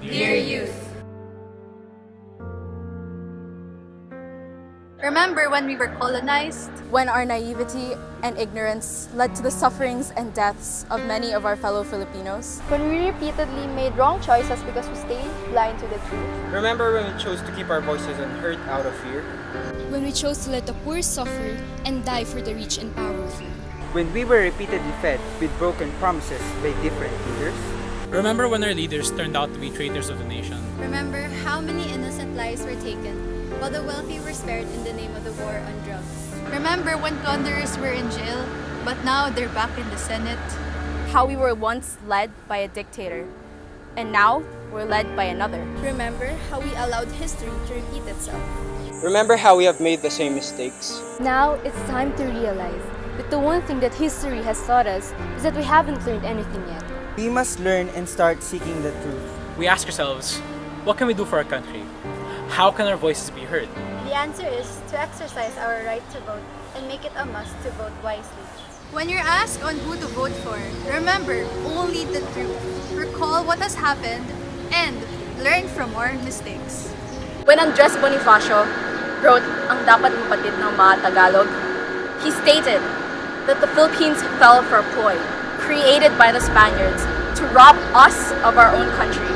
Dear youth, remember when we were colonized? When our naivety and ignorance led to the sufferings and deaths of many of our fellow Filipinos? When we repeatedly made wrong choices because we stayed blind to the truth? Remember when we chose to keep our voices unheard out of fear? When we chose to let the poor suffer and die for the rich and powerful? When we were repeatedly fed with broken promises by different leaders? Remember when our leaders turned out to be traitors of the nation? Remember how many innocent lives were taken while the wealthy were spared in the name of the war on drugs? Remember when plunderers were in jail, but now they're back in the Senate? How we were once led by a dictator, and now we're led by another. Remember how we allowed history to repeat itself? Remember how we have made the same mistakes? Now it's time to realize that the one thing that history has taught us is that we haven't learned anything yet. We must learn and start seeking the truth. We ask ourselves, what can we do for our country? How can our voices be heard? The answer is to exercise our right to vote and make it a must to vote wisely. When you're asked on who to vote for, remember only the truth. Recall what has happened and learn from our mistakes. When Andres Bonifacio wrote Ang Dapat Mapatid ng Mga Tagalog, he stated that the Philippines fell for a ploy created by the Spaniards to rob us of our own country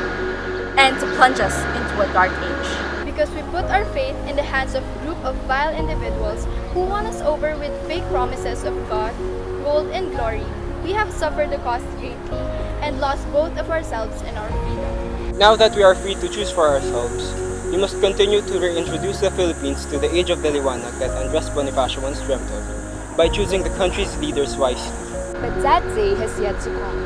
and to plunge us into a dark age. Because we put our faith in the hands of a group of vile individuals who won us over with fake promises of God, gold, and glory, we have suffered the cost greatly and lost both of ourselves and our freedom. Now that we are free to choose for ourselves, we must continue to reintroduce the Philippines to the age of the liwanag that Andres Bonifacio once dreamt of, by choosing the country's leaders wisely. But that day has yet to come.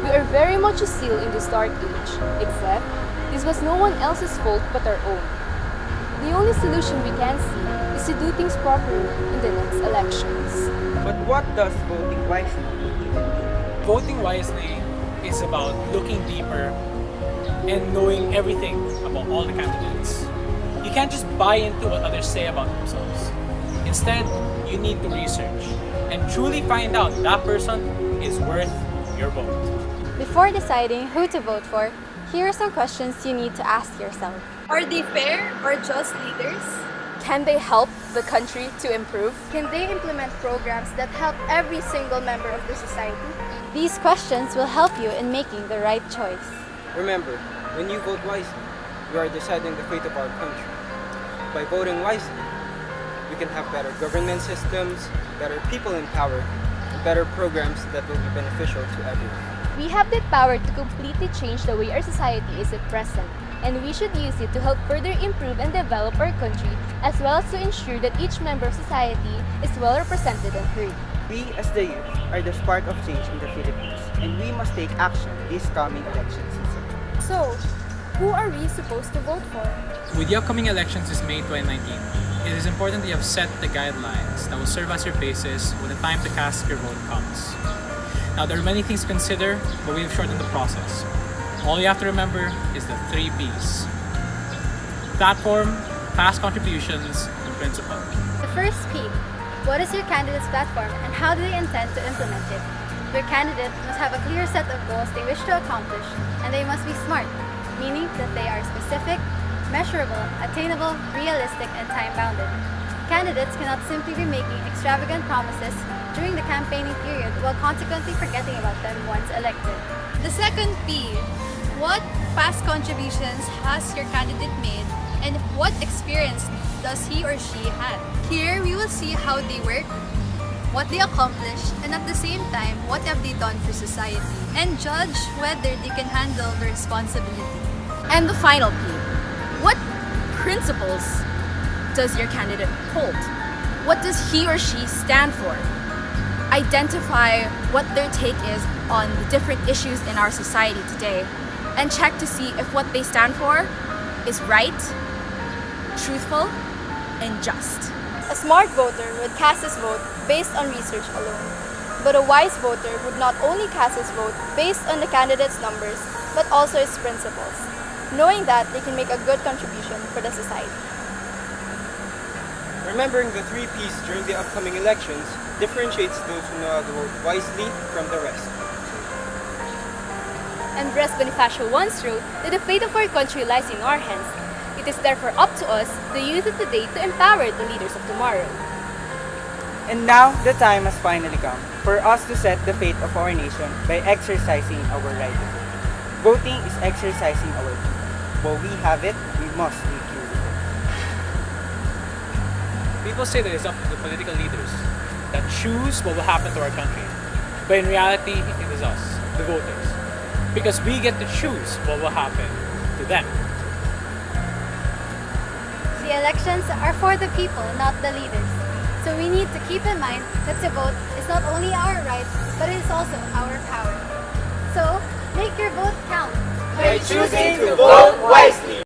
We are very much still in this dark age, except this was no one else's fault but our own. The only solution we can see is to do things properly in the next elections. But what does voting wisely even mean? Voting wisely is about looking deeper and knowing everything about all the candidates. You can't just buy into what others say about themselves. Instead, you need to research and truly find out that person is worth your vote. Before deciding who to vote for, here are some questions you need to ask yourself. Are they fair or just leaders? Can they help the country to improve? Can they implement programs that help every single member of the society? These questions will help you in making the right choice. Remember, when you vote wisely, you are deciding the fate of our country. By voting wisely, we can have better government systems, better people in power, and better programs that will be beneficial to everyone. We have the power to completely change the way our society is at present, and we should use it to help further improve and develop our country, as well as to ensure that each member of society is well represented and heard. We as the youth are the spark of change in the Philippines, and we must take action this coming election season. So, who are we supposed to vote for? With the upcoming elections this May 2019, it is important that you have set the guidelines that will serve as your basis when the time to cast your vote comes. Now, there are many things to consider, but we have shortened the process. All you have to remember is the 3 Ps: platform, past contributions, and principle. The first P. What is your candidate's platform and how do they intend to implement it? Your candidate must have a clear set of goals they wish to accomplish, and they must be SMART, meaning that they are specific, measurable, attainable, realistic, and time-bounded. Candidates cannot simply be making extravagant promises during the campaigning period while consequently forgetting about them once elected. The second P. What past contributions has your candidate made and what experience does he or she have? Here, we will see how they work, what they accomplished, and at the same time, what have they done for society, and judge whether they can handle the responsibility. And the final P. What principles does your candidate hold? What does he or she stand for? Identify what their take is on the different issues in our society today and check to see if what they stand for is right, truthful, and just. A smart voter would cast his vote based on research alone. But a wise voter would not only cast his vote based on the candidate's numbers, but also his principles, knowing that they can make a good contribution for the society. Remembering the 3 Ps during the upcoming elections differentiates those who know how to vote wisely from the rest. and Breast Bonifacio once wrote that the fate of our country lies in our hands. It is therefore up to us, the youth of today, to empower the leaders of tomorrow. And now, the time has finally come for us to set the fate of our nation by exercising our right to vote. Voting is exercising our freedom. While we have it, we must make use of it. People say that it's up to the political leaders that choose what will happen to our country. But in reality, it is us, the voters. Because we get to choose what will happen to them. The elections are for the people, not the leaders. So we need to keep in mind that to vote is not only our right, but it is also our power. So, make your vote count. By choosing to vote wisely.